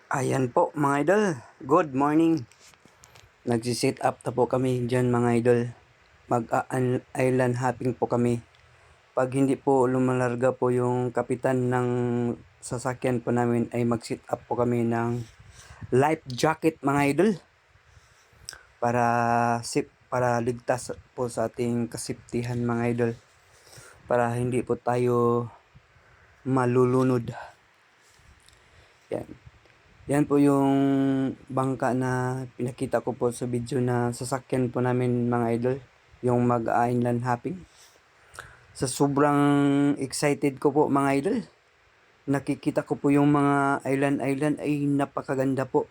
Ayan po mga idol, good morning. Nagsisit up na po kami dyan mga idol. Mag-island hopping po kami. Pag hindi po lumalarga po yung kapitan ng sasakyan po namin ay mag-sit up po kami ng life jacket mga idol. Para ligtas po sa ating kasiptihan mga idol. Para hindi po tayo malulunod. Yan. Yan po yung bangka na pinakita ko po sa video na sasakyan po namin mga idol. Yung mag-island hopping. Sa sobrang excited ko po mga idol. Nakikita ko po yung mga island ay napakaganda po.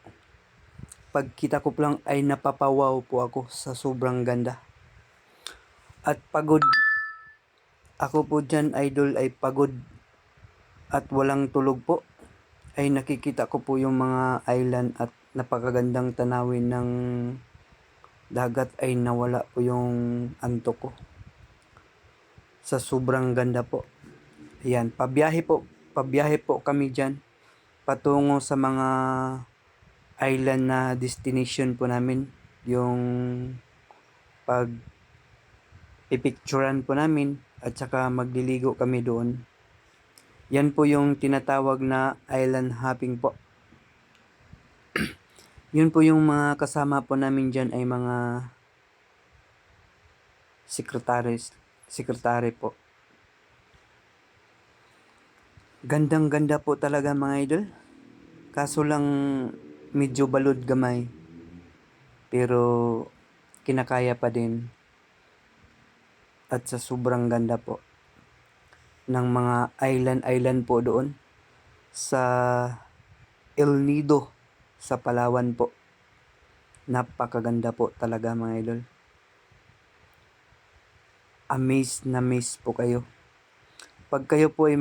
Pagkita ko po lang ay napapawaw po ako sa sobrang ganda. At pagod. Ako po dyan idol ay pagod at walang tulog po. Ay nakikita ko po yung mga island at napakagandang tanawin ng dagat ay nawala po yung antok ko. Sa sobrang ganda po. Ayan, pabiyahe po kami dyan. Patungo sa mga island na destination po namin. Yung pag pipicturan po namin at saka magliligo kami doon. Yan po yung tinatawag na island hopping po. Yun po yung mga kasama po namin dyan ay mga sekretary po. Gandang ganda po talaga mga idol. Kaso lang medyo balod gamay. Pero kinakaya pa din. At sa sobrang ganda po ng mga island po doon sa El Nido sa Palawan po. Napakaganda po talaga mga idol. Amaze na amaze po kayo. Pag kayo po ay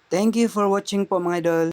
Thank you for watching po mga idol.